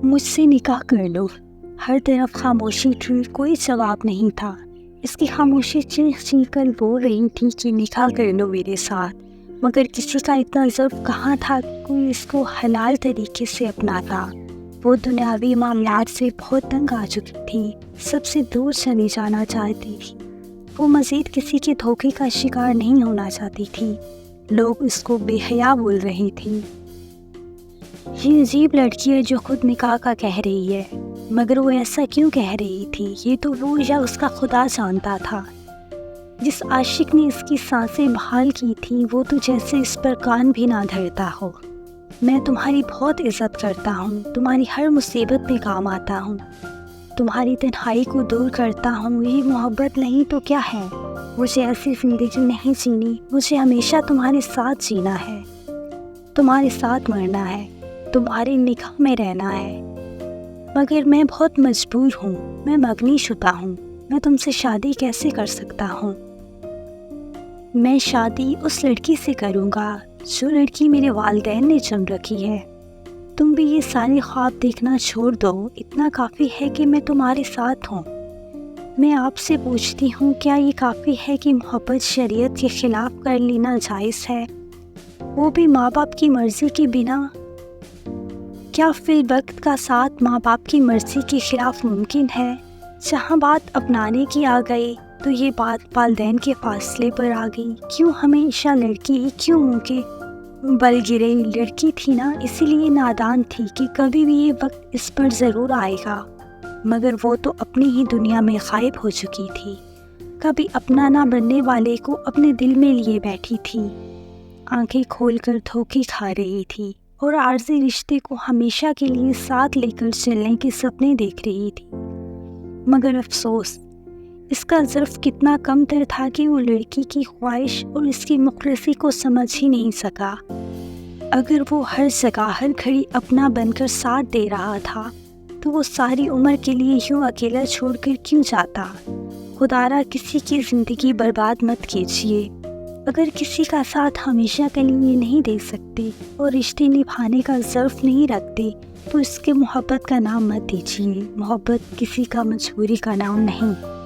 مجھ سے نکاح کر لو۔ ہر طرف خاموشی تھی، کوئی جواب نہیں تھا۔ اس کی خاموشی چیخ چیخ کر بول رہی تھی کہ نکاح کر لو میرے ساتھ، مگر کسی کا اتنا ضعف کہاں تھا کہ کوئی اس کو حلال طریقے سے اپناتا۔ وہ دنیاوی معاملات سے بہت تنگ آ چکی تھی، سب سے دور چلی جانا چاہتی تھی۔ وہ مزید کسی کے دھوکے کا شکار نہیں ہونا چاہتی تھی۔ لوگ اس کو بے حیا بول رہے تھے۔ یہ عجیب لڑکی ہے جو خود نکاح کا کہہ رہی ہے، مگر وہ ایسا کیوں کہہ رہی تھی؟ یہ تو وہ یا اس کا خدا جانتا تھا۔ جس عاشق نے اس کی سانسیں بحال کی تھی وہ تو جیسے اس پر کان بھی نہ دھرتا ہو۔ میں تمہاری بہت عزت کرتا ہوں، تمہاری ہر مصیبت میں کام آتا ہوں، تمہاری تنہائی کو دور کرتا ہوں۔ یہ محبت نہیں تو کیا ہے؟ مجھے ایسی زندگی نہیں جینی، مجھے ہمیشہ تمہارے ساتھ جینا ہے، تمہارے ساتھ مرنا ہے، تمہارے نکاح میں رہنا ہے۔ مگر میں بہت مجبور ہوں، میں مغنی شدہ ہوں، میں تم سے شادی کیسے کر سکتا ہوں؟ میں شادی اس لڑکی سے کروں گا جو لڑکی میرے والدین نے چن رکھی ہے۔ تم بھی یہ سارے خواب دیکھنا چھوڑ دو، اتنا کافی ہے کہ میں تمہارے ساتھ ہوں۔ میں آپ سے پوچھتی ہوں، کیا یہ کافی ہے کہ محبت شریعت کے خلاف کر لینا جائز ہے، وہ بھی ماں باپ کی مرضی کے بنا؟ کیا فی الوقت کا ساتھ ماں باپ کی مرضی کے خلاف ممکن ہے؟ جہاں بات اپنانے کی آ گئی تو یہ بات والدین کے فاصلے پر آ گئی۔ کیوں ہمیشہ لڑکی ہی کیوں منہ کے بل گرے؟ لڑکی تھی نا، اسی لیے نادان تھی کہ کبھی بھی یہ وقت اس پر ضرور آئے گا، مگر وہ تو اپنی ہی دنیا میں غائب ہو چکی تھی۔ کبھی اپنا نہ بننے والے کو اپنے دل میں لیے بیٹھی تھی، آنکھیں کھول کر دھوکے کھا رہی تھی اور عارضی رشتے کو ہمیشہ کے لیے ساتھ لے کر چلنے کے سپنے دیکھ رہی تھی۔ مگر افسوس، اس کا ظرف کتنا کم تر تھا کہ وہ لڑکی کی خواہش اور اس کی مخلصی کو سمجھ ہی نہیں سکا۔ اگر وہ ہر جگہ ہر گھڑی اپنا بن کر ساتھ دے رہا تھا تو وہ ساری عمر کے لیے یوں اکیلا چھوڑ کر کیوں جاتا؟ خدارا کسی کی زندگی برباد مت کیجیے۔ اگر کسی کا ساتھ ہمیشہ کے لیے نہیں دے سکتے اور رشتے نبھانے کا ظرف نہیں رکھتے تو اس کے محبت کا نام مت دیجیے۔ محبت کسی کا مجبوری کا نام نہیں۔